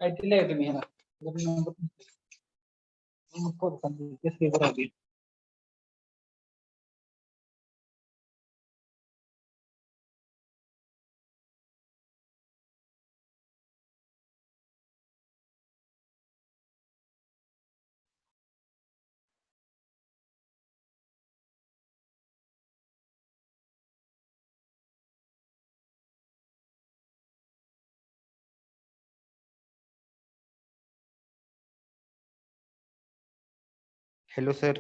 काय दिलंय तुम्ही ह्याला hello sir.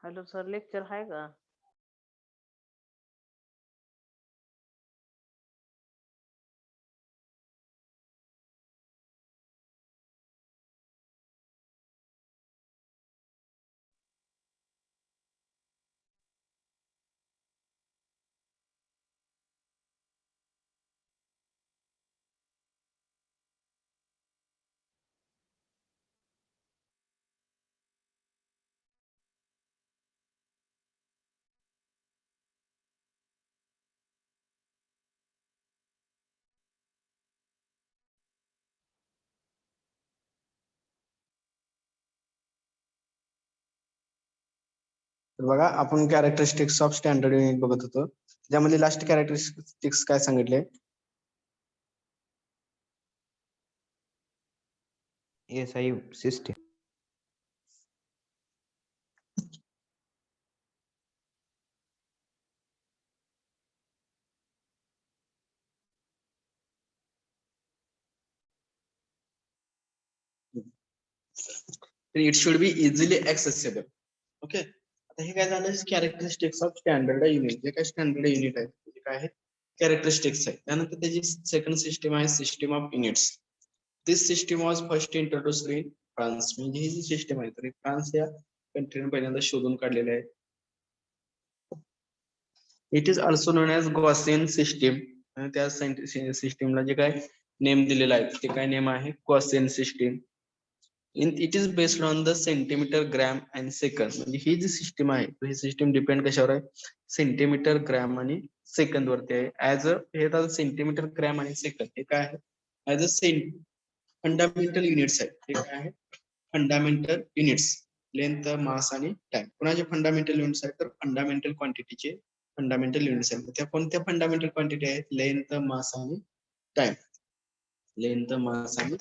Hello sir, lecture आहे का? तर बघा आपण कॅरेक्टरिस्टिक्स ऑफ स्टँडर्ड युनिट बघत होतो. त्यामध्ये लास्ट कॅरेक्टरिस्टिक्स काय सांगितले? SI system. It should be easily accessible. Okay, आता हे काय झालं? Characteristics of standard unit. जे काय स्टँडर्ड युनिट आहे ते काय आहे? कॅरेक्टरिस्टिक्स आहे. त्यानंतर त्याची सेकंड सिस्टीम आहे system of units. This system was first introduced in France. म्हणजे ही जी सिस्टीम आहे तर फ्रान्स या कंट्रीने पहिल्यांदा शोधून काढलेले आहे. It is also non as Gaussian system. आणि त्या सिस्टीमला जे काय नेम दिलेला आहे ते काय नेम आहे? Gaussian system. It is based on the centimetre, gram and second. म्हणजे ही जी सिस्टीम आहे ही सिस्टीम डिपेंड कशावर आहे? सेंटीमीटर, ग्रॅम आणि सेकंद वरती आहे. ऍज अ हे सेंटीमीटर, ग्रॅम आणि सेकंद हे काय आहे? ऍज अ फंडामेंटल युनिट्स आहे. हे काय आहे? Fundamental units. लेंथ, मास आणि टाइम. कोणाचे फंडामेंटल युनिट्स आहेत? तर फंडामेंटल क्वांटिटीचे फंडामेंटल युनिट्स आहेत. त्या कोणत्या फंडामेंटल क्वांटिटी आहेत? लेंथ, मास आणि टाइम. लेंथ, मास आणि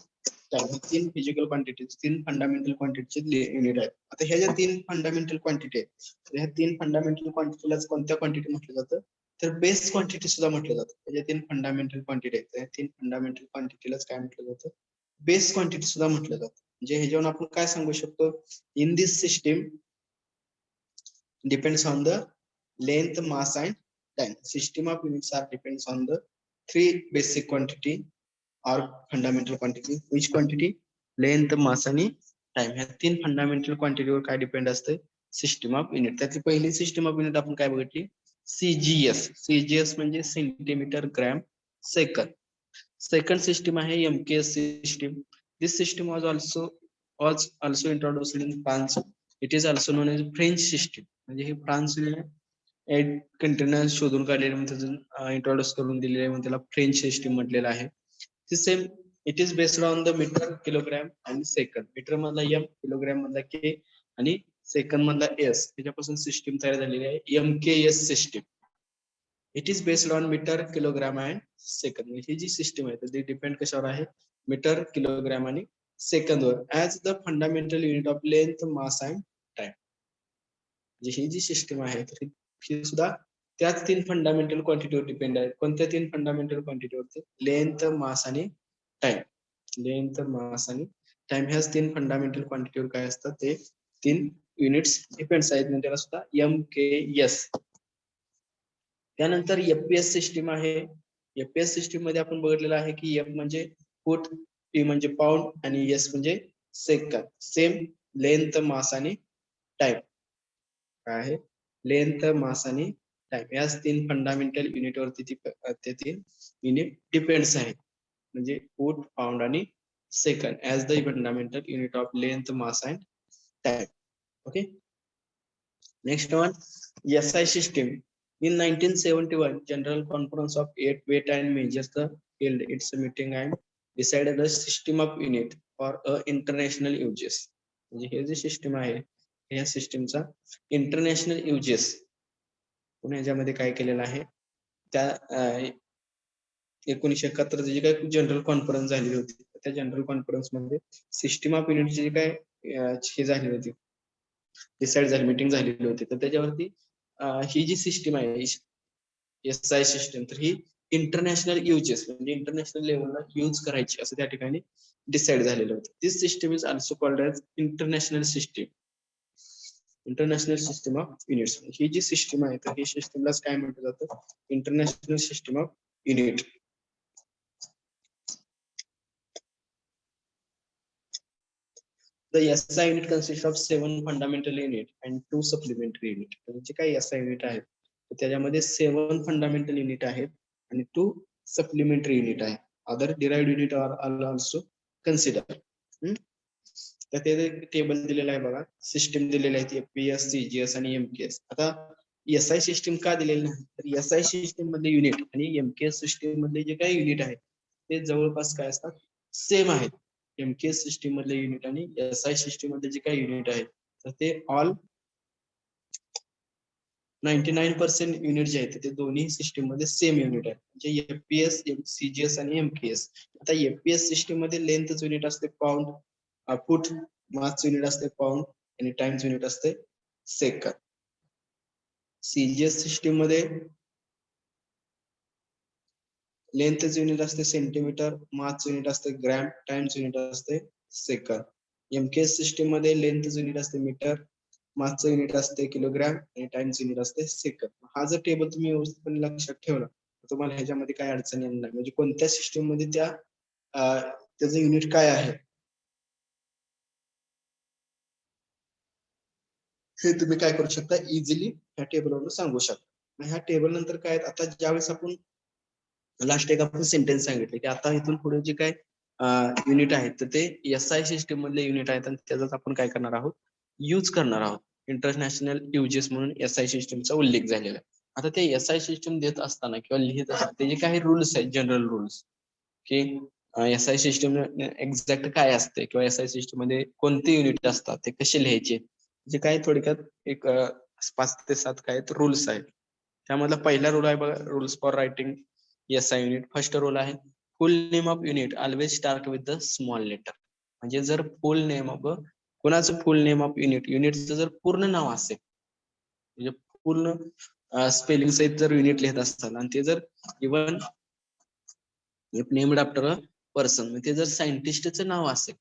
टाइम. तीन फिजिकल क्वांटिटीज, तीन फंडामेंटल क्वांटिटीचे युनिट आहेत. आता ह्या ज्या तीन फंडामेंटल क्वांटिटी आहेत ह्या तीन फंडामेंटल क्वांटिटीला कोणत्या क्वांटिटी म्हटलं जातं? तर बेस क्वांटिटी सुद्धा म्हटलं जातं. म्हणजे तीन फंडामेंटल क्वांटिटी आहेत त्या तीन फंडामेंटल क्वांटिटीलाच काय म्हटलं जातं? बेस क्वांटिटी सुद्धा म्हटलं जातं. म्हणजे ह्याच्यावर आपण काय सांगू शकतो? In this system depends on the length, mass and time. System of units are depends on the three basic quantity or fundamental quantity. Which quantity? Length, mass आणि टाइम. ह्या तीन फंडामेंटल क्वांटिटीवर काय डिपेंड असते? System of unit. त्यातली पहिली system of unit आपण काय बघितली? CGS. CGS म्हणजे centimetre, gram, second. Second system आहे MKS system. This system was also introduced in France. It is also known as French system. म्हणजे हे फ्रान्सने कंट्रीने शोधून काढलेले म्हणून इंट्रोड्यूस करून दिलेले म्हणून त्याला फ्रेंच सिस्टीम म्हटलेलं आहे. Same it is based on the meter, kilogram आणि सेकंद. मीटर मधला M, किलोग्राम मधला K आणि सेकंद मधला S. त्याच्यापासून सिस्टीम तयार झालेली आहे MKS system. It is based on meter, kilogram and second. ही जी सिस्टीम आहे ती डिपेंड कशावर आहे? मीटर, किलोग्राम आणि सेकंद वर. As the fundamental unit of length, mass and time. ही जी सिस्टीम आहे तर ही सुद्धा त्याच तीन फंडामेंटल क्वांटिटीवर डिपेंड आहे. कोणत्या तीन फंडामेंटल क्वांटिटीवरती? लेंथ, मास आणि टाइम. लेंथ, मास आणि टाइम ह्याच तीन फंडामेंटल क्वांटिटीवर काय असतात? ते तीन युनिट्स डिपेंड्स आहेत. म्हणजे त्याला सुद्धा MKS. त्यानंतर FPS सिस्टीम आहे. FPS सिस्टीम मध्ये आपण बघितलेलं आहे की F म्हणजे फूट, P म्हणजे पाऊंड आणि S म्हणजे सेकंद. सेम लेंथ, मास आणि टाइम काय आहे? लेंथ, मास आणि टाइम याच तीन फंडामेंटल युनिट वरती ते तीन युनिट डिपेंड्स आहेत. म्हणजे फूट, पाऊंड आणि second as the fundamental unit of length, mass and time. Okay. Next one, SI system. In 1971, General Conference of Weight and Measures held its meeting and decided a system of unit for international uses. म्हणजे हे जे system आहे या सिस्टमचा international uses ह्याच्यामध्ये काय केलेलं आहे त्या 1971 जी काय जनरल कॉन्फरन्स झालेली होती त्या जनरल कॉन्फरन्स मध्ये सिस्टम ऑफ युनिट जी काय हे झाली होती डिसाइड झाली मीटिंग झालेली होती तर त्याच्यावरती ही जी सिस्टम आहे SI सिस्टम तर ही इंटरनॅशनल युजेस म्हणजे इंटरनॅशनल लेवलला यूज करायची असं त्या ठिकाणी डिसाइड झालेलं होतं. This system is also called as international system. International system of units ही जी सिस्टम आहे तर ही सिस्टमलाच काय म्हटलं जातं international system of unit. The SI unit consists of 7 fundamental unit and 2 supplementary unit. म्हणजे काय SI युनिट आहेत तर त्याच्यामध्ये 7 फंडामेंटल युनिट आहेत आणि 2 सप्लिमेंटरी युनिट आहे. Other derived unit are also consider. तर ते टेबल दिलेलं आहे बघा सिस्टम दिलेले आहेत FPS, CGS आणि MKS. आता SI सिस्टम का दिलेलं नाही तर SI सिस्टम मधले युनिट आणि MKS सिस्टम मधले जे काही युनिट आहेत ते जवळपास काय असतात सेम आहेत. MKS सिस्टम मधले युनिट आणि SI सिस्टम मधले जे काही युनिट आहेत तर ते ऑल 99% युनिट जे आहेत ते दोन्ही सिस्टम मध्ये सेम युनिट आहेत म्हणजे FPS, CGS आणि MKS. आता FPS सिस्टम मध्ये लेंथ युनिट असते पाऊंड, फूट, मास युनिट असते पाऊंड आणि टाइम युनिट असते सेकंद. CGS सिस्टम मध्ये लेंथ युनिट असते सेंटीमीटर, मास युनिट असते ग्रॅम, टाइम युनिट असते सेकंद. MKS सिस्टम मध्ये लेंथ युनिट असते मीटर, मास युनिट असते किलोग्रॅम आणि टाइम युनिट असते सेकंद. हा जर टेबल तुम्ही व्यवस्थितपणे लक्षात ठेवला तर तुम्हाला ह्याच्यामध्ये काय अडचण येणार नाही म्हणजे कोणत्या सिस्टम मध्ये त्याचं युनिट काय आहे हे तुम्ही काय करू शकता इझिली ह्या टेबलवरून सांगू शकता. ह्या टेबल नंतर काय आता ज्यावेळेस आपण लास्ट एक आपण सेंटेन्स सांगितले की आता इथून पुढे जे काय युनिट आहेत तर ते SI सिस्टम मधले युनिट आहेत आणि त्याचाच आपण काय करणार आहोत यूज करणार आहोत. इंटरनॅशनल युजेस म्हणून SI सिस्टमचा उल्लेख झालेला आहे. आता ते SI सिस्टम देत असताना किंवा लिहित असताना त्याचे काही रूल्स आहेत जनरल रूल्स की SI सिस्टम एक्झॅक्ट काय असते किंवा SI सिस्टम मध्ये कोणते युनिट असतात ते कसे लिहायचे जे काय थोडक्यात एक 5 ते 7 काय रूल्स आहेत. त्यामधला पहिला रूल आहे बघा rules for writing SI unit. First rule आहे full name of unit always start with the small letter. म्हणजे जर फुल नेम ऑफ कोणाचं फुल नेम ऑफ युनिट युनिटचं जर पूर्ण नाव असेल म्हणजे पूर्ण स्पेलिंग सहित जर युनिट लिहित असताल आणि ते जर even named after a person ते जर सायंटिस्टचं नाव असेल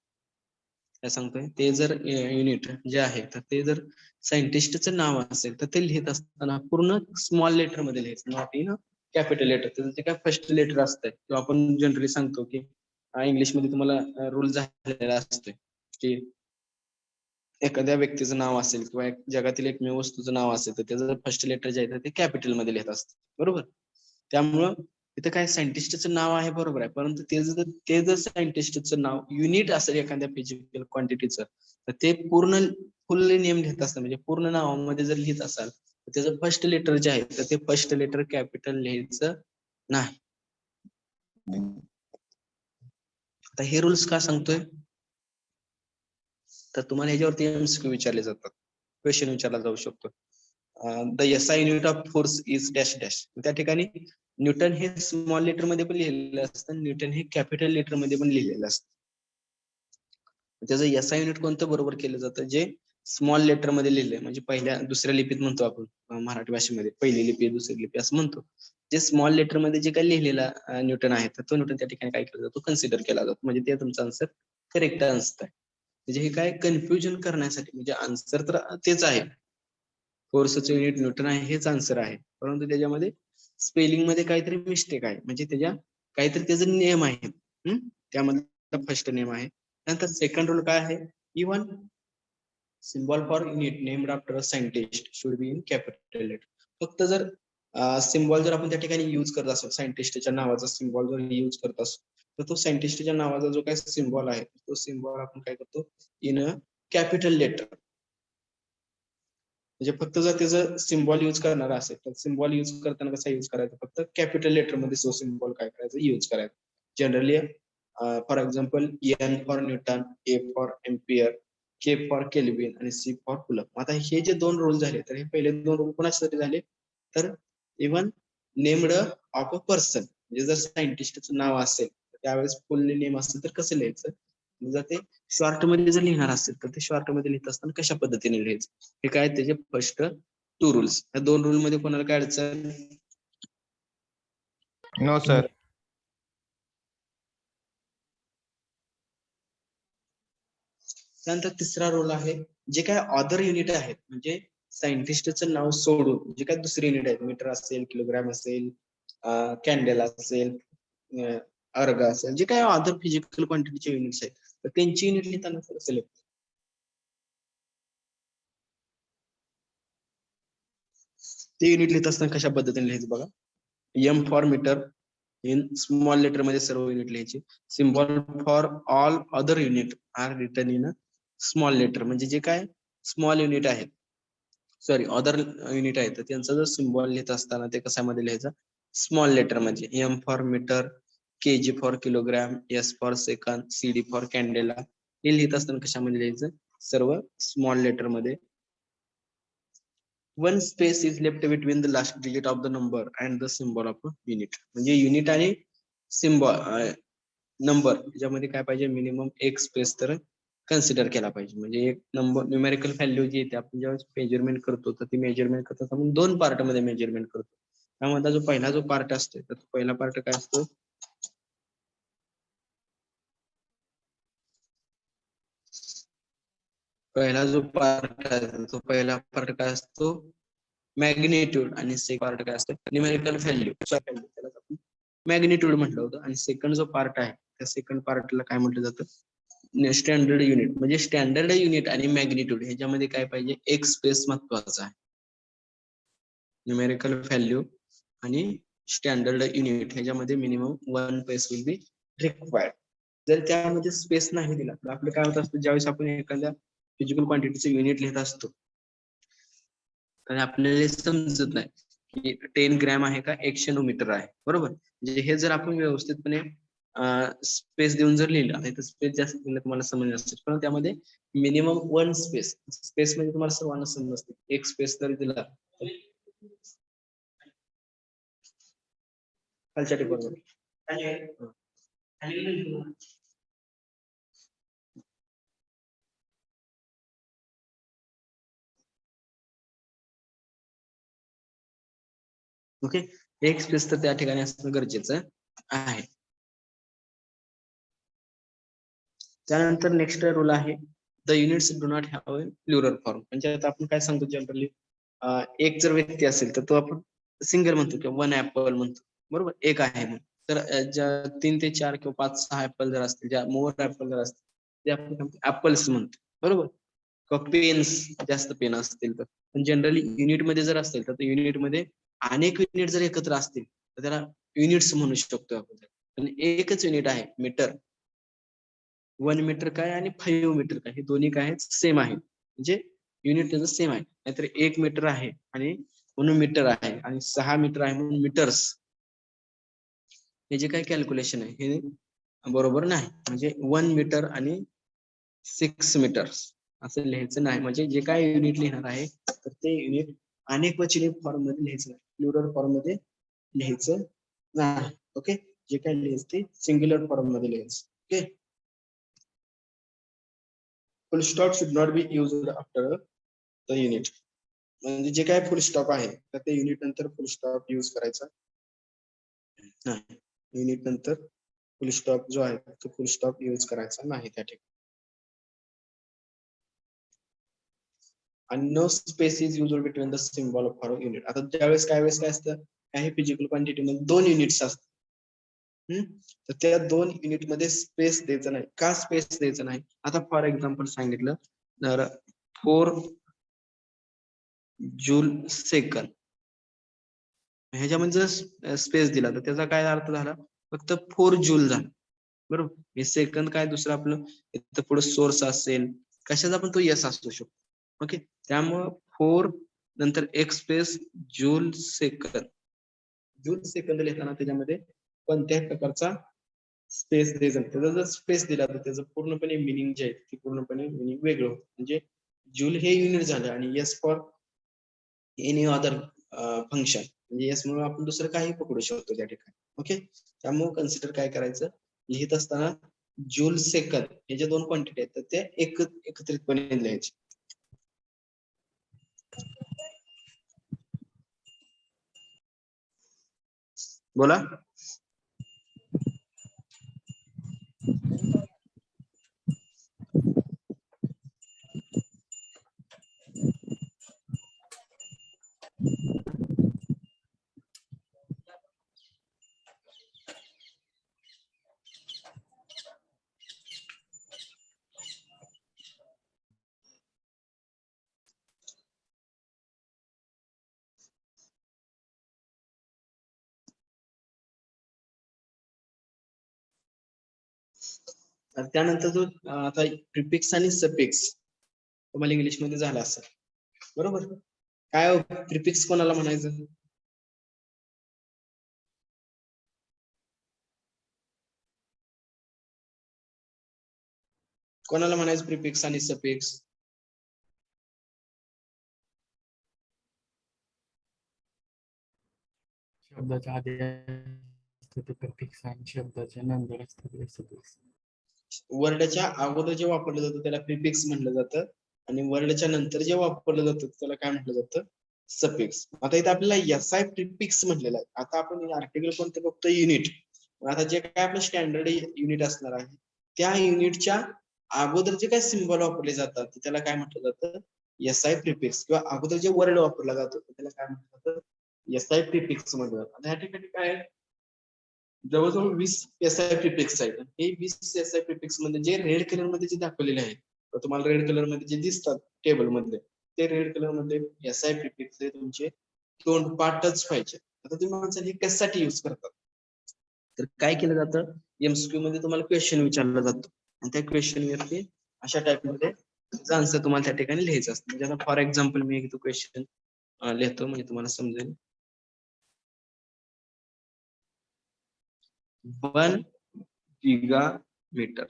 काय सांगतोय ते जर युनिट जे आहे तर ते जर सायंटिस्टचं नाव असेल तर ते लिहित असताना पूर्ण स्मॉल लेटर मध्ये लिहायचं नॉट इन कॅपिटल लेटर. त्याचं जे काय फर्स्ट लेटर असतंय किंवा आपण जनरली सांगतो की इंग्लिश मध्ये तुम्हाला रूल झालेला असतोय की एखाद्या व्यक्तीचं नाव असेल किंवा जगातील एकमेव वस्तूचं नाव असेल तर त्याचं फर्स्ट लेटर जे आहे ते कॅपिटल मध्ये लिहित असतं बरोबर. त्यामुळं तिथं काय सायंटिस्टचं नाव आहे बरोबर आहे परंतु ते जर सायंटिस्टचं नाव युनिट असेल एखाद्या फिजिकल क्वांटिटीचं तर ते पूर्ण फुल नेम लिहित असतं म्हणजे पूर्ण नावामध्ये जर लिहित असाल तर त्याचं फर्स्ट लेटर जे आहे तर ते फर्स्ट लेटर कॅपिटल लिहायचं नाही. आता हे रूल्स का सांगतोय तर तुम्हाला ह्याच्यावरती MCQ विचारले जातात क्वेश्चन विचारला जाऊ शकतो. The SI unit of force is dash dash. त्या ठिकाणी न्यूटन हे स्मॉल लेटर मध्ये पण लिहिलेलं असतं न्यूटन हे कॅपिटल लेटर मध्ये पण लिहिलेलं असतं. त्याचं SI युनिट कोणतं बरोबर केलं जातं जे स्मॉल लेटर मध्ये लिहिलंय म्हणजे पहिल्या दुसऱ्या लिपीत म्हणतो आपण मराठी भाषेमध्ये पहिली लिपी दुसरी लिपी असं म्हणतो. जे स्मॉल लेटर मध्ये जे काही लिहिलेला न्यूटन आहे तर तो न्यूटन त्या ठिकाणी काय केला जातो कन्सिडर केला जातो म्हणजे ते तुमचा आन्सर करेक्ट आन्सर आहे. म्हणजे हे काय कन्फ्युजन करण्यासाठी म्हणजे आन्सर तर तेच आहे फोर्सचं युनिट न्यूटन आहे हेच आन्सर आहे परंतु त्याच्यामध्ये स्पेलिंग मध्ये काहीतरी मिस्टेक आहे म्हणजे त्याच्या काहीतरी त्याचं नेम आहे त्यामध्ये फर्स्ट नेम आहे. नंतर सेकंड रूल काय आहे even symbol for unit named after a scientist should be in capital letter. फक्त जर सिम्बॉल जर आपण त्या ठिकाणी यूज करत असो, सायंटिस्टच्या नावाचा सिम्बॉल जर यूज करत असो, तर तो सायंटिस्टच्या नावाचा जो काही सिम्बॉल आहे तो सिम्बॉल आपण काय करतो, इन अ कॅपिटल लेटर. म्हणजे फक्त जर त्याचं सिम्बॉल यूज करणार असेल तर सिम्बॉल यूज करताना कसा यूज करायचा, फक्त कॅपिटल लेटर मध्ये जो सिम्बॉल काय करायचा, यूज करायचा. Generally for example N for Newton, A for ampere, K for kelvin आणि सी फॉर कुलम. आता हे जे दोन रूल झाले, तर हे पहिले दोन रूल कोणासाठी झाले, तर even named of a person, म्हणजे जर सायंटिस्टचं नाव असेल तर त्यावेळेस फुल नेम असेल तर कसं लिहायचं, जर ते शॉर्ट मध्ये जर लिहिणार असेल तर ते शॉर्ट मध्ये लिहित असताना कशा पद्धतीने लिहायचं, हे काय त्याचे फर्स्ट टू रूल्स. या दोन रूल मध्ये कोणाला काय अडचण? No, sir. त्यानंतर तिसरा रोल आहे, जे काय ऑदर युनिट आहेत, म्हणजे सायंटिस्टचं नाव सोडून जे काय दुसरे युनिट आहेत, मीटर असेल, किलोग्राम असेल, कॅन्डेल असेल, अर्ग असेल, जे काय अदर फिजिकल क्वांटिटीचे युनिट्स आहेत, तर त्यांची युनिट लिहिताना कसं लिहायचं, ते युनिट लिहित असताना कशा पद्धतीने लिहायचं बघा. M for metre in small letter मध्ये सर्व युनिट लिहायचे. Symbol for all other unit are written in small letter, म्हणजे जे काय स्मॉल युनिट आहेत, सॉरी अदर युनिट आहेत, त्यांचा जर सिम्बॉल लिहित असताना ते कशामध्ये लिहायचं, स्मॉल लेटर म्हणजे M for metre, K G for kilogram, S for second, C D for candela. हे लिहित असताना कशामध्ये लिहायचं, सर्व स्मॉल लेटर मध्ये. One space is left between the last digit of the number and the symbol of unit, म्हणजे unit आणि symbol number याच्यामध्ये काय पाहिजे, मिनिमम एक स्पेस तर कन्सिडर केला पाहिजे. म्हणजे एक नंबर न्यूमेरिकल व्हॅल्यू जी येते, आपण जेव्हा मेजरमेंट करतो तर ती मेजरमेंट करतो आपण दोन पार्ट मध्ये मेजरमेंट करतो. त्यामध्ये जो पहिला जो पार्ट असतो, तर पहिला पार्ट काय असतो, पहिला जो पार्ट आहे तो पहिला पार्ट काय असतो, मॅग्निट्यूड, आणि सेकंड पार्ट काय असतो, न्यूमेरिकल व्हॅल्यू. त्याला आपण मॅग्निट्यूड म्हटलं होतं. आणि सेकंड जो पार्ट आहे त्या सेकंड पार्टला काय म्हटलं जातं, स्टँडर्ड युनिट. म्हणजे स्टँडर्ड युनिट आणि मॅग्निट्यूड ह्याच्यामध्ये काय पाहिजे, एक स्पेस महत्वाचा आहे. न्यूमेरिकल व्हॅल्यू आणि स्टँडर्ड युनिट ह्याच्यामध्ये minimum one space will be required. जर त्यामध्ये स्पेस नाही दिला तर आपलं काय होत असतं, ज्यावेळेस आपण एखाद्या फिजिकल क्वांटिटीचे युनिट लिहित असतो तर आपल्याला समजत नाही की 10 ग्रॅम आहे का 100 न्यूमीटर आहे, बरोबर. म्हणजे हे जर आपण व्यवस्थितपणे स्पेस देऊन जर लिहिलं, नाही तर स्पेस जास्त दिलं तुम्हाला समजलं असेल, पण त्यामध्ये मिनिमम वन स्पेस, स्पेस म्हणजे तुम्हाला सर्वांना समजते, एक स्पेस जर दिला खालच्या टिपवर ओके, एक स्पेस तर त्या ठिकाणी असणं गरजेचं आहे. त्यानंतर नेक्स्ट रूल आहे, the units do not have a plural form. म्हणजे आता आपण काय सांगतो, जनरली एक जर व्यक्ती असेल तर तो आपण सिंगल म्हणतो किंवा वन ऍपल म्हणतो, बरोबर, एक आहे म्हणून. तर ज्या 3 ते 4 किंवा 5, 6 ऍपल जर असतील, ज्या मोर ऍपल जर असतील ते आपण ऍपल्स म्हणतो, बरोबर. किंवा पेन्स, जास्त पेन असतील तर. पण जनरली युनिट मध्ये जर असतील तर युनिट मध्ये अनेक युनिट जर एकत्र असतील तर त्याला युनिट्स म्हणू शकतो आपण. पण एकच युनिट आहे मीटर, 1 मीटर काय आणि 5 मीटर काय, हे दोन्ही काय आहेत, सेम आहे. म्हणजे युनिट त्याचं सेम आहे. नाहीतर 1 मीटर आहे आणि म्हणून मीटर आहे, आणि 6 मीटर आहे म्हणून मीटर्स, हे जे काय कॅल्क्युलेशन आहे हे बरोबर नाही. म्हणजे 1 मीटर आणि 6 मीटर्स असं लिहायचं नाही. म्हणजे जे काय युनिट लिहिणार आहे तर ते युनिट अनेक वचनी फॉर्म मध्ये लिहायचं नाही, प्लुरल फॉर्म मध्ये लिहायचं नाही. ओके, जे काय लिहायचं ते सिंग्युलर फॉर्म मध्ये लिहायचं. Okay, full stop should not be used after the unit. म्हणजे जे काय फुल स्टॉप आहे तर ते युनिट नंतर फुल स्टॉप यूज करायचा नाही. युनिट नंतर फुल स्टॉप जो आहे तो फुल स्टॉप यूज करायचा नाही त्या ठिकाणी. आणि no space is used between the symbol of for unit. आता ज्यावेळेस काय असतं, काही फिजिकल क्वांटिटी मध्ये 2 युनिट्स असतात, तर त्या 2 युनिट मध्ये स्पेस द्यायचं नाही. का स्पेस द्यायचं नाही, आता फॉर एक्झाम्पल सांगितलं तर 4 जूल सेकंद ह्याच्यामध्ये जर स्पेस दिला तर त्याचा काय अर्थ झाला, फक्त 4 जूल झाला. बरोबर. हे सेकंद काय दुसरं आपलं इथं पुढे सोर्स असेल, कशाचा पण तो यस असू शकतो. ओके. त्यामुळं 4 नंतर एक space joule second. Joule second लिहिताना त्याच्यामध्ये कोणत्याही प्रकारचा स्पेस द्यायचा नाही. त्याचा जर स्पेस दिला तर त्याचं पूर्णपणे मिनिंग जे आहे ते पूर्णपणे मिनिंग वेगळं होतं. म्हणजे जूल हे युनिट झालं आणि yes for any other function, म्हणजे यस म्हणून आपण दुसरं काही पकडू शकतो त्या ठिकाणी. ओके. त्यामुळे कन्सिडर काय करायचं, लिहित असताना जूल सेकंद हे जे दोन क्वांटिटी आहेत तर ते एकत्रितपणे लिहायचे. बोला. त्यानंतर जो आता प्रिफिक्स आणि सफिक्स तुम्हाला इंग्लिश मध्ये झाला असेल. बरोबर. काय प्रिफिक्स कोणाला म्हणायचं? कोणाला म्हणायचं प्रिफिक्स आणि सफिक्स? शब्दाच्या आधी असतं ते प्रिफिक्स आणि शब्दाच्या नंतर असतं ते सफिक्स. वर्डच्या अगोदर जे वापरलं जातं त्याला प्रिफिक्स म्हटलं जातं आणि वर्डच्या नंतर जे वापरलं जातं त्याला काय म्हटलं जातं? सफिक्स. आता इथे आपल्याला एसआय प्रिफिक्स म्हटलेलं आहे. आता आपण आर्टिकल कोणते बघतो? युनिट. आता जे काय आपलं स्टँडर्ड युनिट असणार आहे त्या युनिटच्या अगोदर जे काय सिम्बॉल वापरले जातात त्याला काय म्हटलं जातं? SI prefix. किंवा अगोदर जे वर्ड वापरला जातो त्याला काय म्हटलं जातं? एसआय प्रिफिक्स म्हटलं जातं. आता या ठिकाणी काय जवळजवळ 20 एसआय प्रिफिक्स आहेत. हे 20 एसआय प्रिफिक्स मध्ये जे रेड कलर मध्ये जे दाखवलेले आहेत, तुम्हाला रेड कलर मध्ये जे दिसतात टेबल मधले ते रेड कलर मध्ये एसआय प्रिफिक्स हे तुमचे तोंडपाठच पाहिजे. आता तुम्ही म्हणता हे कशासाठी युज करतात, तर काय केलं जातं, एमसीक्यू मध्ये तुम्हाला क्वेश्चन विचारला जातो आणि त्या क्वेश्चन वरती अशा टाइप मध्ये आन्सर तुम्हाला त्या ठिकाणी लिहायचं असतं. म्हणजे आता फॉर एक्झाम्पल मी एक क्वेश्चन लिहितो म्हणजे तुम्हाला समजेल. 1 गिगामीटर.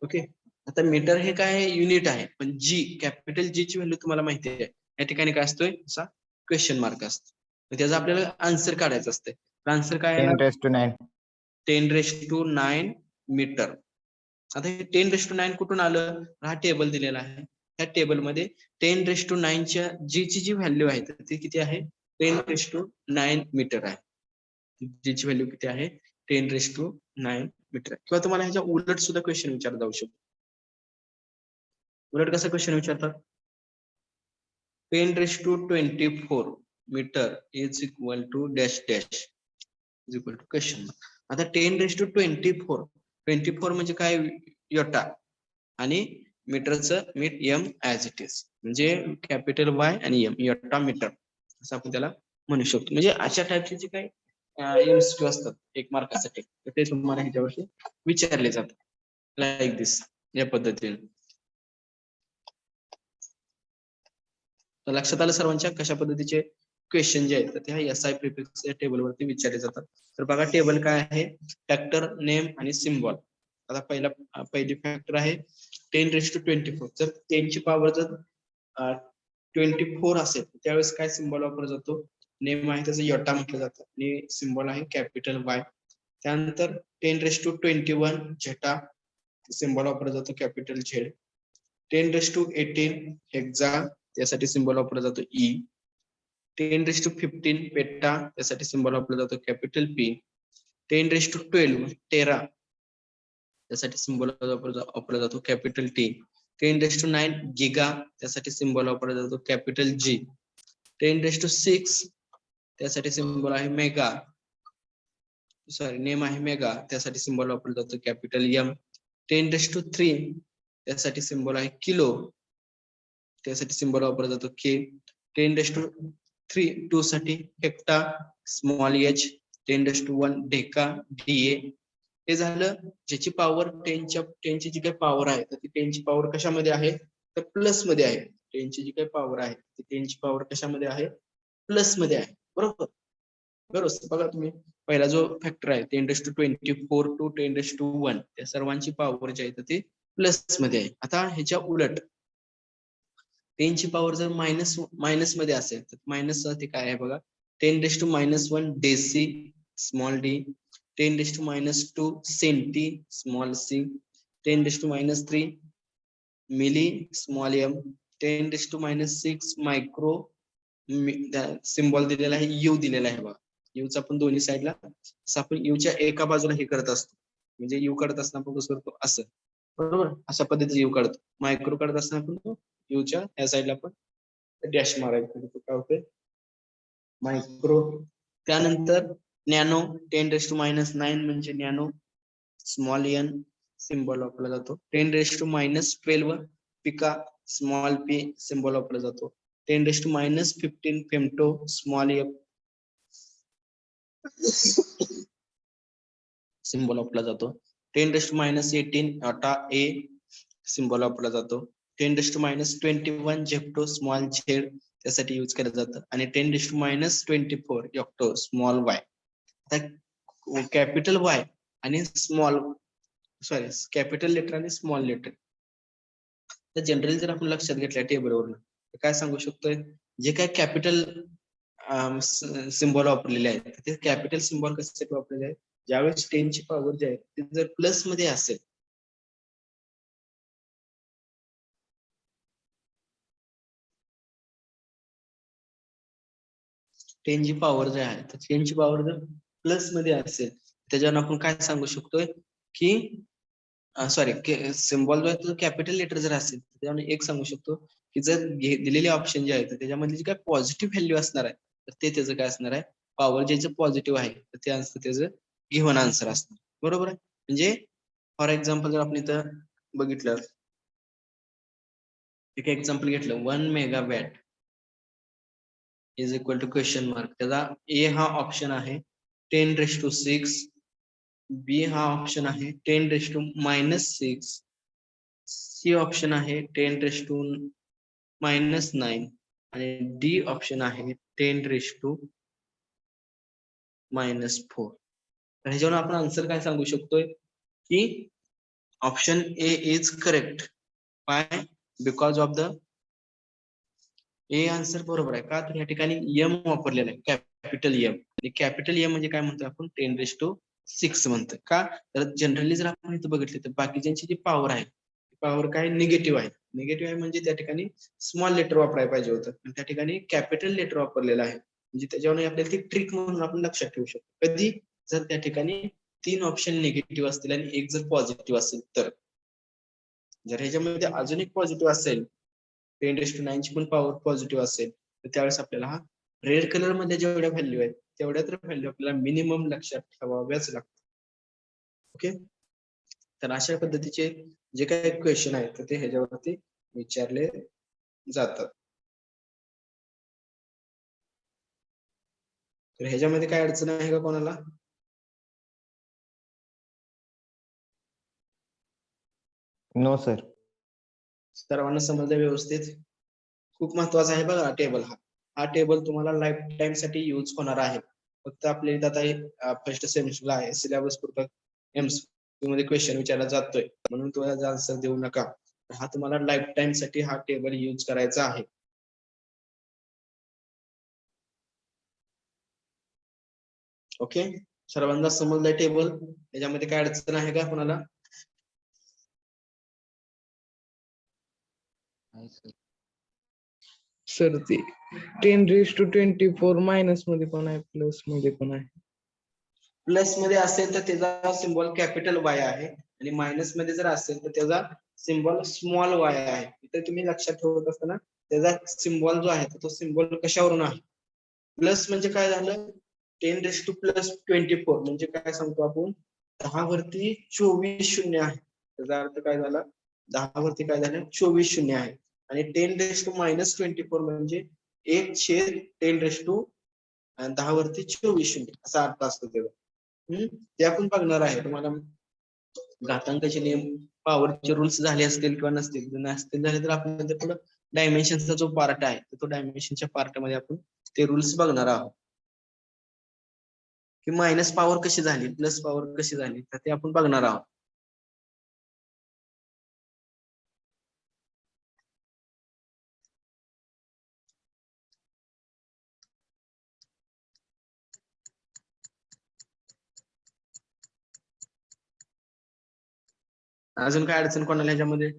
ओके. आता मीटर हे काय युनिट आहे, पण जी कॅपिटल जी ची व्हॅल्यू तुम्हाला माहिती आहे या ठिकाणी काय असतोय, असा क्वेश्चन मार्क असतो. त्याचा आपल्याला आन्सर काढायचं असते. आन्सर काय आहे? 10⁻⁹. 10⁻⁹ मीटर. आता हे 10⁻⁹ कुठून आलं? हा टेबल दिलेला आहे. त्या टेबल मध्ये 10⁻⁹ च्या जी ची जी व्हॅल्यू आहे ती किती आहे? 10⁻⁹ मीटर आहे. जी ची व्हॅल्यू किती आहे? 10⁻⁹ मीटर. किंवा तुम्हाला ह्याच्या उलट सुद्धा क्वेश्चन विचारला जाऊ शकतो. उलट कसा क्वेश्चन विचारतात? 10⁻24 meter is equal to dash dash is equal to question. आता 10⁻24 म्हणजे काय? योटा आणि मीटरचं meet M as it is, म्हणजे कॅपिटल वाय आणि एम, योटा मीटर असं आपण त्याला म्हणू शकतो. म्हणजे अशा टाइपचे जे काही एमसीक्यू असतात एक मार्कासाठी ते तुम्हाला ह्याच्यावरती विचारले जातात लाईक दिस, या पद्धतीने. तर लक्षात आलं सर्वांच्या कशा पद्धतीचे क्वेश्चन जे आहेत ते एसआय प्रिफिक्स या टेबल वरती विचारले जातात. तर बघा टेबल काय आहे? फॅक्टर, नेम आणि सिम्बॉल. आता पहिली फॅक्टर आहे 10⁻24. जर 10 ची पॉवर जर 24 असेल त्यावेळेस काय सिम्बॉल वापरला जातो? नेम आहे त्याचं योटा म्हटलं जातं आणि सिम्बॉल आहे कॅपिटल वाय. त्यानंतर 10⁻21 झेटा, सिम्बॉल वापरला जातो कॅपिटल झेड. 10⁻18 हेक्सा, त्यासाठी सिम्बॉल वापरला जातो ई. 10⁻15 पेटा, त्यासाठी सिम्बॉल वापरला जातो कॅपिटल पी. 10⁻12 टेरा, त्यासाठी सिम्बॉल वापरला जातो कॅपिटल टी. 10⁻9 गिगा, त्यासाठी सिम्बॉल वापरला जातो कॅपिटल जी. 10⁻6 त्यासाठी सिम्बॉल आहे मेगा, सॉरी नेम आहे मेगा, त्यासाठी सिम्बॉल वापरला जातो कॅपिटल एम. 10⁻3 त्यासाठी सिम्बॉल आहे किलो, त्यासाठी सिम्बॉल वापरला जातो के. 2 साठी hecto small h 10⁻1 deca DA. हे झालं ज्याची पॉवर 10 ची जी काही पॉवर आहे तर ती 10 ची पॉवर कशामध्ये आहे तर प्लस मध्ये आहे. 10 ची जी काही पॉवर आहे ती 10 ची पॉवर कशामध्ये आहे प्लस मध्ये आहे. बरोबर बरोबर बघा तुम्ही पहिला जो फॅक्टर आहे 10⁻24 टू 10⁻1 त्या सर्वांची पॉवर जी आहे ती प्लस मध्ये आहे. आता ह्याच्या उलट 10 ची पॉवर जर मायनस मध्ये असेल तर मायनस साठी काय आहे बघा 10⁻1 deci small d 10⁻2 centi small c 10⁻3 milli small m 10⁻6 micro symbol दिलेला आहे यू दिलेला आहे बघा. यूचा आपण दोन्ही साईडला आपण यूच्या एका बाजूला हे करत असतो म्हणजे यू काढत असताना आपण कसं करतो असं बरोबर अशा पद्धतीने यू काढतो. मायक्रो काढत असताना आपण यूच्या या साईडला आपण डॅश मारायचं काय होतंय मायक्रो. त्यानंतर नॅनो 10⁻9 म्हणजे नॅनो स्मॉल एन सिम्बॉल वापरला जातो. 10⁻12 पिका स्मॉल पी सिम्बॉल वापरला जातो. 10⁻15 फेमटो स्मॉल एफ सिम्बॉल वापरला जातो. 10⁻18 अटा ए सिम्बॉल वापरला जातो. 10⁻21 झेप्टो स्मॉल झेड त्यासाठी यूज केलं जातं आणि 10⁻24 ऑक्टो स्मॉल वाय. आता कॅपिटल वाय आणि कॅपिटल लेटर आणि स्मॉल लेटर तर जनरली जर आपण लक्षात घेतल्या टेबलवरून काय सांगू शकतोय जे काय कॅपिटल सिम्बॉल वापरलेले आहेत ते कॅपिटल सिम्बॉल कशासाठी वापरलेले आहेत ज्यावेळेस 10 ची पॉवर जी आहे ती जर प्लस मध्ये असेल टेन ची पॉवर जे आहे तर 10 ची पॉवर जर प्लस मध्ये असेल त्याच्यावर आपण काय सांगू शकतोय की सिम्बॉल जो आहे तो कॅपिटल लेटर जर असेल त्याच्यावर एक सांगू शकतो की जर दिलेले ऑप्शन जे आहेत त्याच्यामध्ये जे काय पॉझिटिव्ह व्हॅल्यू असणार आहे तर ते त्याचं काय असणार आहे पॉवर ज्याचं पॉझिटिव्ह आहे तर ते असतं त्याचं गिव्हन आन्सर असणार. बरोबर आहे म्हणजे फॉर एक्झाम्पल जर आपण इथं बघितलं एक एक्झाम्पल घेतलं 1 megawatt is equal to question mark. त्याचा ए हा ऑप्शन आहे 10⁻6 बी हा ऑप्शन आहे 10⁻6 सी ऑप्शन आहे 10⁻9 आणि डी ऑप्शन आहे 10⁻4. तर ह्याच्यावर आपण आन्सर काय सांगू शकतोय की option A is correct by because of the A answer बरोबर आहे का तर या ठिकाणी एम वापरलेला आहे कॅपिटल एम आणि कॅपिटल एम म्हणजे काय म्हणतो आपण 10⁻6 म्हणतो का तर जनरली जर आपण इथं बघितले तर बाकीच्यांची जी पॉवर आहे पॉवर काय निगेटिव्ह आहे म्हणजे त्या ठिकाणी स्मॉल लेटर वापरायला पाहिजे होतं आणि त्या ठिकाणी कॅपिटल लेटर वापरलेलं आहे म्हणजे त्याच्यावर आपल्याला ती ट्रिक म्हणून आपण लक्षात ठेवू शकतो. कधी जर त्या ठिकाणी 3 ऑप्शन निगेटिव्ह असतील आणि एक जर पॉझिटिव्ह असेल तर जर ह्याच्यामध्ये अजून एक पॉझिटिव्ह असेल 10⁻9 ची पण पॉवर पॉझिटिव्ह असेल तर त्यावेळेस आपल्याला हा रेड कलर मध्ये जेवढ्या व्हॅल्यू आहेत तेवढ्या तर व्हॅल्यू आपल्याला मिनिमम लक्षात ठेवाव्याच लागतात. ओके तर अशा पद्धतीचे जे काही क्वेश्चन आहेत ते ह्याच्यावरती विचारले जातात. तर ह्याच्यामध्ये काय अडचण आहे का कोणाला नो सर. सर्वांना समजलं व्यवस्थित. खूप महत्वाचा आहे बघा टेबल हा टेबल तुम्हाला लाईफ टाइम साठी यूज होणार आहे. फक्त आपल्या इथं आता फर्स्ट सेमिस्टरला आहे सिलेबस पुरतं एमसीक्यू मध्ये क्वेश्चन विचारला जातोय म्हणून तुम्हाला आन्सर देऊ नका. हा तुम्हाला लाईफ टाइम साठी हा टेबल यूज करायचा आहे. ओके सर्वांना समजलंय टेबल याच्यामध्ये काय अडचण आहे का कोणाला सर ते 10⁻24 मायनस मध्ये पण आहे प्लस मध्ये पण आहे. प्लस मध्ये असेल तर त्याचा सिम्बॉल कॅपिटल वाय आहे आणि मायनस मध्ये जर असेल तर त्याचा सिम्बॉल स्मॉल वाय आहे. इथे तुम्ही लक्षात ठेवत असताना त्याचा सिम्बॉल जो आहे तो सिम्बॉल कशावरून आहे प्लस म्हणजे काय झालं 10⁻+24 म्हणजे काय सांगतो आपण 10 वरती 24 शून्य आहे त्याचा अर्थ काय झाला 10 वरती काय झालं 24 शून्य आहे आणि 10⁻24 म्हणजे 1/10 वरती 24 शून्य असा अर्थ असतो तेव्हा. ते आपण बघणार आहे. तुम्हाला घातांकाचे नियम पॉवरचे रूल्स झाले असतील किंवा नसतील, जर नसतील झाले तर आपण ते पुढे डायमेन्शनचा जो पार्ट आहे तो डायमेन्शनच्या पार्ट मध्ये आपण ते रूल्स बघणार आहोत. की मायनस पॉवर कशी झाली, प्लस पॉवर कशी झाली, तर ते आपण बघणार आहोत. अजून काय अडचण कोणाला ह्याच्यामध्ये?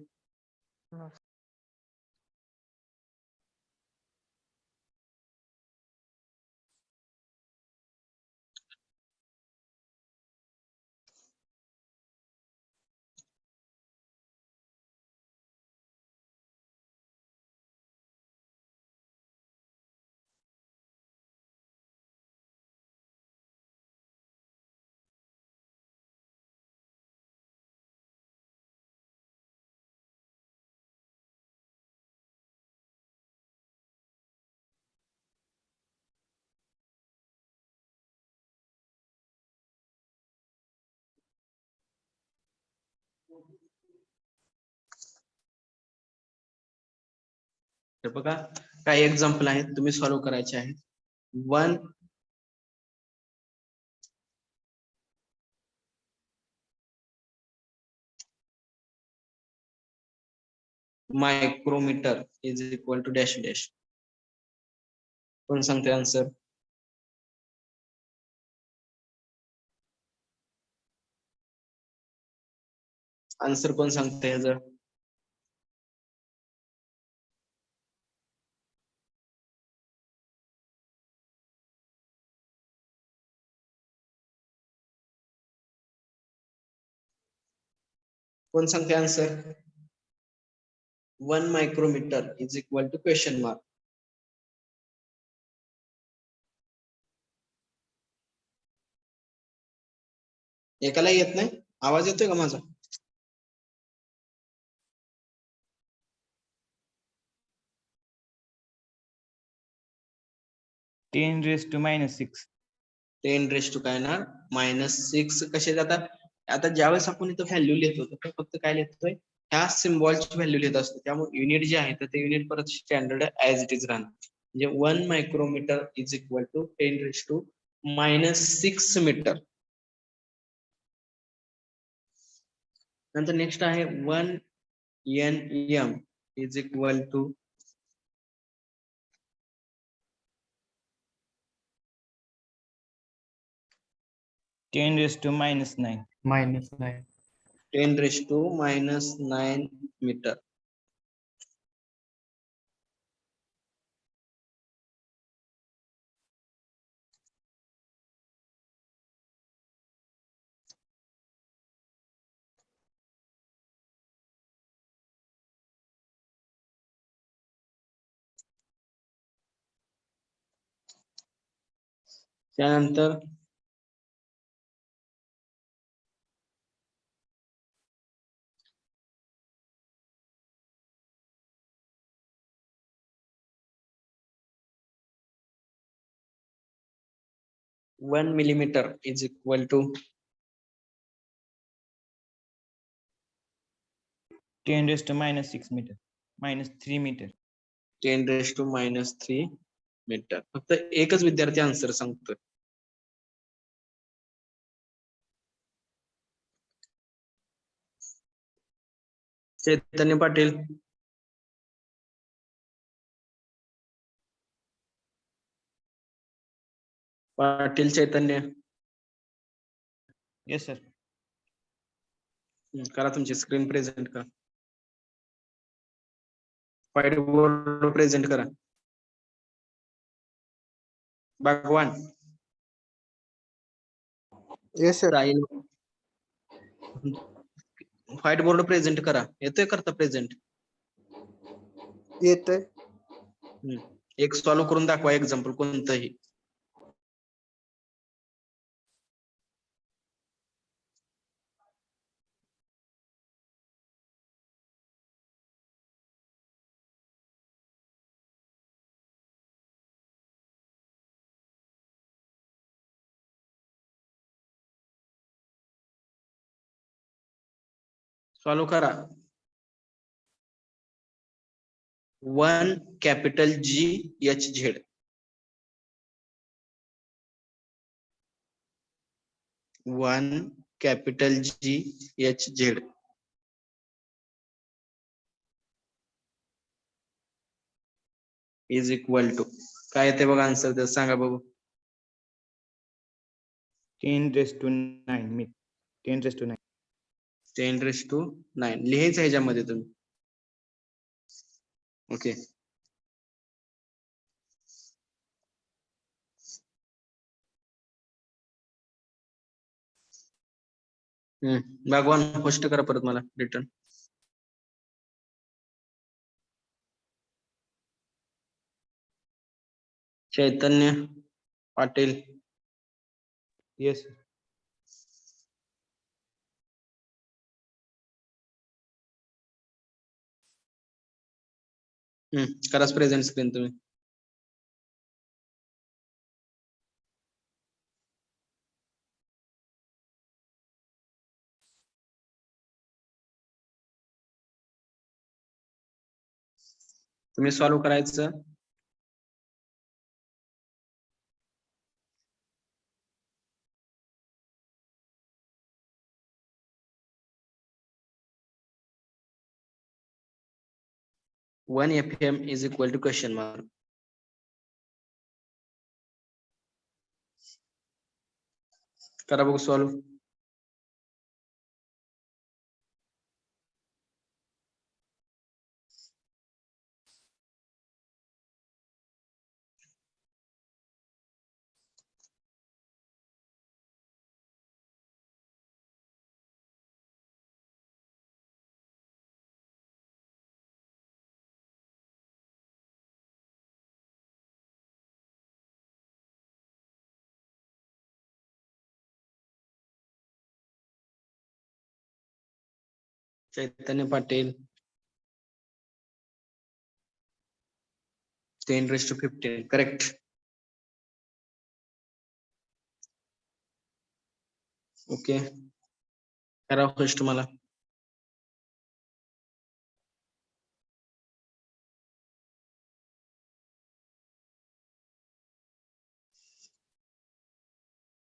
तर बघा काही एक्झाम्पल आहेत, तुम्ही सॉल्व्ह करायचे आहेत. 1 micrometre is equal to dash dash. कोण सांगते आन्सर? आन्सर कोण सांगते ह्याचं? कोण सांगते answer? 1 micrometre is equal to question mark. एकाला येत नाही? आवाज येतोय का माझा? (10⁻⁶). 10 काय ना -6 कसे जातात? आता ज्यावेळेस आपण इथं व्हॅल्यू लिहितो तर फक्त काय लिहितोय, ह्या सिम्बॉलची व्हॅल्यू लिहित असतो. त्यामुळे युनिट जे आहे तर ते युनिट परत स्टँडर्ड ऍज इट इज राहणार. म्हणजे 1 micrometre is equal to 10⁻⁶ metre. नंतर नेक्स्ट आहे 1 nm is equal to 10⁻⁹. -9. 10⁻⁹ metre. त्यानंतर 1 millimetre is equal to 10⁻⁶ metre. -3 metre. 10⁻³ metre. फक्त एकच विद्यार्थी आन्सर सांगतोय. चैतन्य पाटील. पाटील चैतन्य. Yes sir. करा तुमची स्क्रीन प्रेझेंट करा. व्हाईट बोर्ड प्रेझेंट करा. Bhagwan. Yes sir. Sahil. White board present करा. येतोय करता प्रेझेंट? येतोय. एक सॉल्व्ह करून दाखवा एक्झाम्पल कोणतंही. सॉल्व करा. 1 capital G H Z. 1 capital G H Z is equal to काय येते बघा आन्सर त्यात सांगा बघू. 10 raised to 9 meter. 10 raised to 9. 10⁻⁹ लिहायचं ह्याच्यामध्ये तुम्ही. ओके. भगवान स्पष्ट करा परत मला return. Chaitanya Patil. Yes, sir. कराच प्रेझेंट स्क्रीन तुम्ही. तुम्ही सॉल्व करायचं. One FM is equal to question mark. करा बघू solve. Chaitanya Patil. 10⁻15 correct. Okay. करा फर्स्ट मला.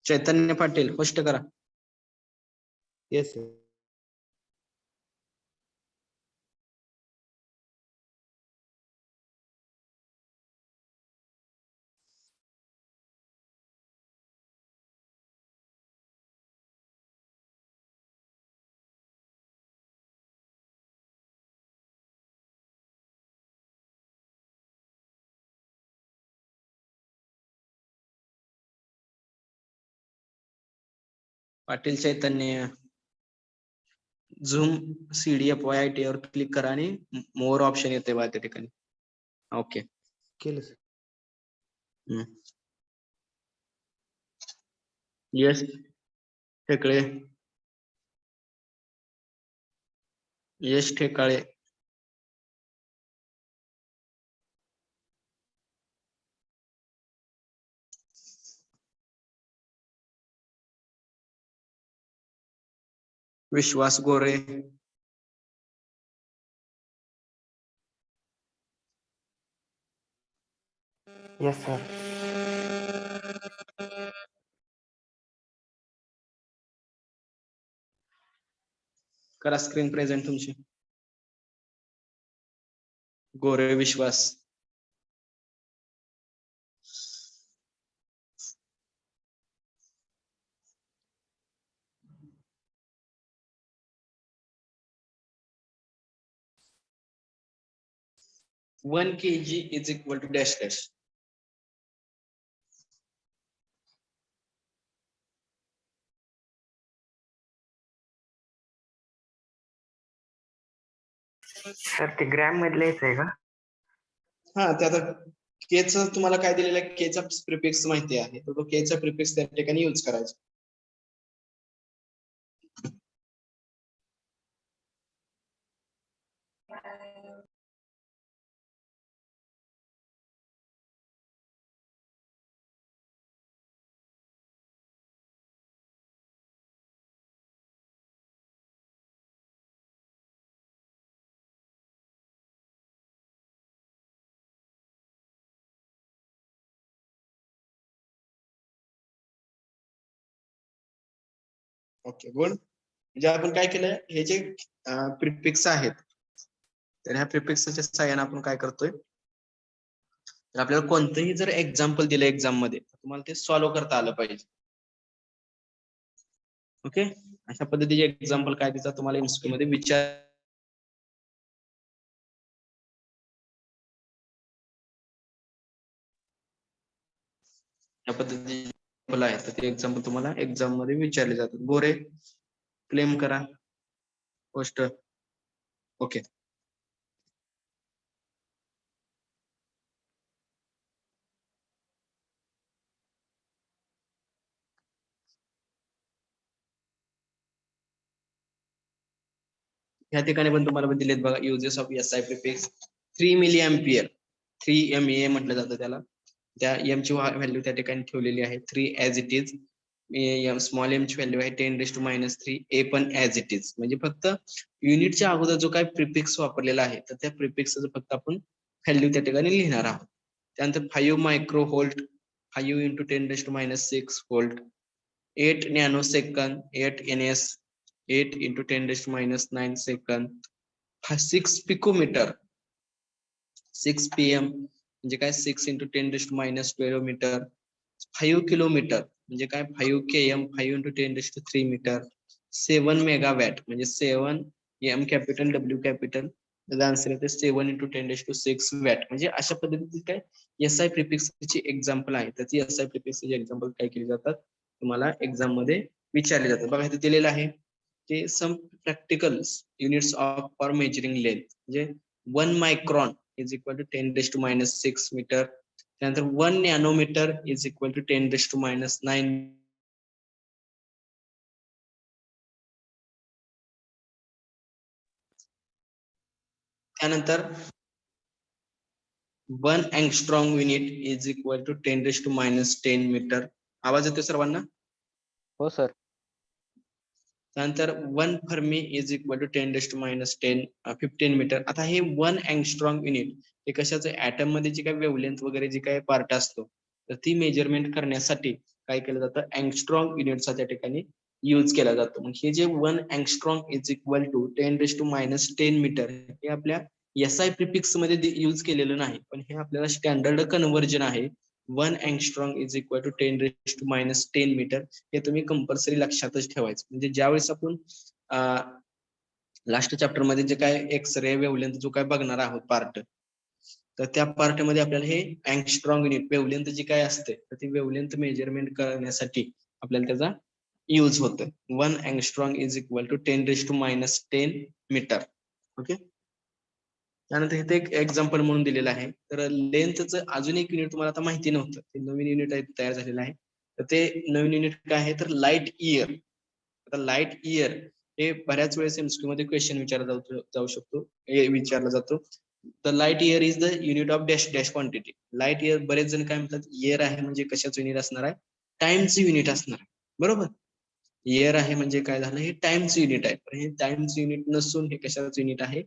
चैतन्य पाटील स्पष्ट करा. Yes, sir. Patil Chaitanya. Zoom CDFYIT वर क्लिक करा आणि मोर ऑप्शन येते बघा त्या ठिकाणी. ओके. केलं sir. Yash Thekale. Yash Thekale. Vishwas Gore. Yes, sir. करा स्क्रीन प्रेझेंट तुमची. Gore Vishwas. One kg is equal to dash dash. Sir ते ग्रॅम मध्ये लिहायचंय का? हा ते आता केच तुम्हाला काय दिलेलं आहे, केचा प्रिफिक्स माहिती आहे, तर तो केचा प्रिफिक्स त्या ठिकाणी यूज करायचा. Okay good. म्हणजे आपण काय केलं, हे जे प्रिफिक्स आहेत तर ह्या प्रिफिक्सच्या सहाय्याने आपण काय करतोय, तर आपल्याला कोणतंही जर एक्झाम्पल दिलं एक्झाम मध्ये तुम्हाला ते सॉल्व्ह करता आलं पाहिजे. ओके, अशा पद्धतीचे एक्झाम्पल काय त्याचा तुम्हाला एमसीक्यू मध्ये विचार या पद्धतीचे आहे तर ते एक्झाम्पल तुम्हाला एक्झाम मध्ये विचारले जातात. गोरे क्लेम करा गोष्ट. ओके, या ठिकाणी पण तुम्हाला दिलेत बघा uses of SI prefix. 3 milli ampere 3 MA म्हटलं जातं त्याला. त्या एम ची व्हॅल्यू त्या ठिकाणी ठेवलेली आहे 3 as it is. Small M ची व्हॅल्यू आहे 10⁻³ ए पण ऍज इट इज. म्हणजे फक्त युनिटच्या अगोदर जो काय प्रिफिक्स वापरलेला आहे तर त्या प्रिफिक्सचं फक्त आपण व्हॅल्यू त्या ठिकाणी लिहिणार आहोत. त्यानंतर 5 micro volt 5 × 10⁻⁶ volt, 8 nano second 8 NS 8 × 10⁻⁹ second, 6 picometer 6 PM म्हणजे काय 6 × 10⁻12 मीटर, 5 किलोमीटर म्हणजे काय 5 km 5 × 10⁻³ मीटर, 7 मेगावॅट म्हणजे 7 M कॅपिटल W कॅपिटल. त्याचा आन्सर येते 7 × 10⁻⁶ वॅट. म्हणजे अशा पद्धतीची काय एसआय प्रिफिक्सची एक्झाम्पल आहे. त्याची एसआय प्रिफिक्सची एक्झाम्पल काय केली जातात तुम्हाला एक्झाम मध्ये विचारले जातात. बघा इथे दिलेलं आहे की some practical units of for measuring length. म्हणजे 1 micron is equal to 10⁻⁶ metre. त्यानंतर 1 नॅनोमीटर इज इक्वल टू 10⁻⁹. त्यानंतर 1 angstrom unit is equal to 10⁻10 metre. आवाज येतो सर्वांना? हो सर. त्यानंतर 1 fermi is equal to 10⁻10 15 metre. आता हे 1 अँगस्ट्रॉंग युनिट हे कशाचं ऍटम मध्ये जी काय वेव्हलेंथ वगैरे जी काय पार्ट असतो तर ती मेजरमेंट करण्यासाठी काय केलं जातं अँगस्ट्रॉंग युनिटचा त्या ठिकाणी यूज केला जातो. मग हे जे 1 angstrom is equal to 10⁻10 metre हे आपल्या एसआय प्रिफिक्स मध्ये यूज केलेलं नाही, पण हे आपल्याला स्टँडर्ड कन्व्हर्जन आहे. 1 angstrom is equal to 10⁻10 metre. हे तुम्ही कंपल्सरी लक्षातच ठेवायचं. म्हणजे ज्यावेळेस आपण लास्ट चॅप्टर मध्ये जे काय एक्स रे वेव्हलेंथ जो काय बघणार आहोत पार्ट तर त्या पार्ट मध्ये आपल्याला हे अँगस्ट्रॉंग युनिट वेव्हलेंथ जी काय असते तर ती वेव्हलेंथ मेजरमेंट करण्यासाठी आपल्याला त्याचा यूज होतं. 1 angstrom is equal to 10⁻10 metre. Okay, त्यानंतर इथे एक एक्झाम्पल म्हणून दिलेलं आहे. तर लेंथचं अजून एक युनिट तुम्हाला आता माहिती नव्हतं, ते नवीन युनिट तयार झालेलं आहे. तर ते नवीन युनिट काय आहे तर लाईट इयर. आता लाईट इयर हे बऱ्याच वेळेस एमसीक्यू मध्ये क्वेश्चन विचारला जाऊ शकतो, विचारला जातो. The light year is the unit of dash dash quantity. Light year बरेच जण काय म्हणतात इयर आहे म्हणजे कशाचं युनिट असणार आहे टाइमचं युनिट असणार आहे. बरोबर, इयर आहे म्हणजे काय झालं हे टाइमचं युनिट आहे. पण हे टाइमचं युनिट नसून हे कशाचं युनिट आहे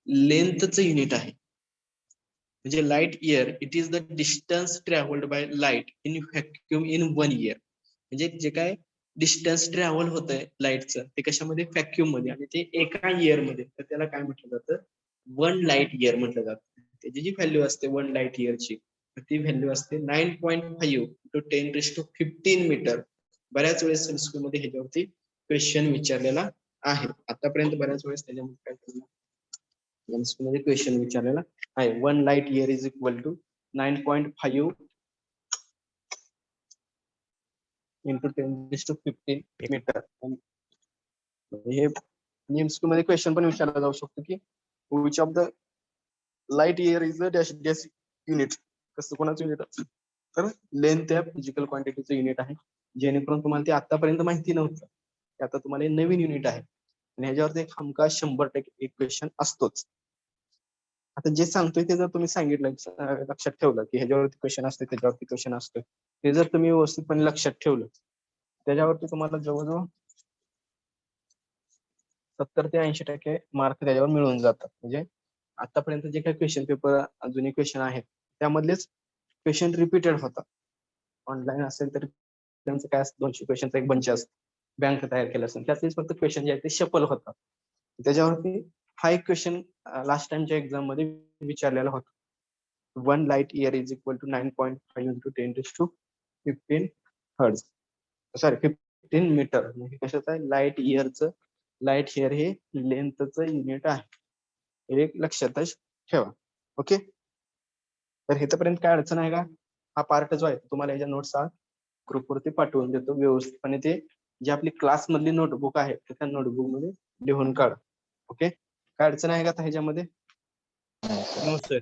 लेंथचं युनिट आहे. म्हणजे light year it is the distance travelled by light in vacuum in 1 year. म्हणजे जे काय डिस्टन्स ट्रॅव्हल होत आहे लाईटचं ते कशामध्ये व्हॅक्युम मध्ये आणि ते एका इयर मध्ये, तर त्याला काय म्हटलं जातं 1 लाईट इयर म्हटलं जातं. त्याची जी व्हॅल्यू असते 1 लाईट इयरची ती व्हॅल्यू असते 9.5 × 10⁻15 मीटर. बऱ्याच वेळेस एमसीक्यू मध्ये ह्याच्यावरती क्वेश्चन विचारलेला आहे. आतापर्यंत बऱ्याच वेळेस त्याच्यामध्ये काय केलं एमसीक्यू मध्ये क्वेश्चन विचारलेला आहे. 1 light year is equal to 9.5 × 10⁻15 meter. हे एमसीक्यू मध्ये क्वेश्चन पण विचारला जाऊ शकतो की which of the light year is the dash dash unit. कसं कोणाचं युनिट तर लेंथ या फिजिकल क्वांटिटीचं युनिट आहे. जेणेकरून तुम्हाला ते आतापर्यंत माहिती नव्हतं, ते आता तुम्हाला नवीन युनिट आहे आणि ह्याच्यावरती एक हमखास 100% एक क्वेश्चन असतोच. आता जे सांगतोय ते जर तुम्ही सांगितलं लक्षात ठेवलं की ह्याच्यावरती क्वेश्चन असते त्याच्यावरती क्वेश्चन असतोय, ते जर तुम्ही व्यवस्थितपणे लक्षात ठेवलं त्याच्यावरती तुम्हाला जवळजवळ 70 ते 80% मार्क त्याच्यावर मिळून जातात. म्हणजे आतापर्यंत जे काही क्वेश्चन पेपर अजूनही क्वेश्चन आहेत त्यामधलेच क्वेश्चन रिपीटेड होतात. ऑनलाईन असेल तर त्यांचं काय 200 क्वेश्चनचा एक बंच असतो बँक तयार केलं असेल त्याचेच फक्त क्वेश्चन जे आहे ते शफल होतात. त्याच्यावरती हा एक क्वेश्चन लास्ट टाइमच्या एक्झाम मध्ये विचारलेला होता. 1 light year is equal to 9.5 into 10⁻15 hertz. Sorry 15 meter. म्हणजे कशाचं आहे लाईट इयर हे लेंथचं युनिट आहे. हे एक लक्षातच ठेवा. ओके, तर इथपर्यंत काय अडचण आहे का? हा पार्ट जो आहे तुम्हाला याच्या नोट्स ग्रुपवरती पाठवून देतो व्यवस्थितपणे. ते जी आपली क्लास मधली नोटबुक आहे त्या नोटबुक मध्ये लिहून काढ. ओके, काय अडचण आहे का आता ह्याच्यामध्ये? No, sir.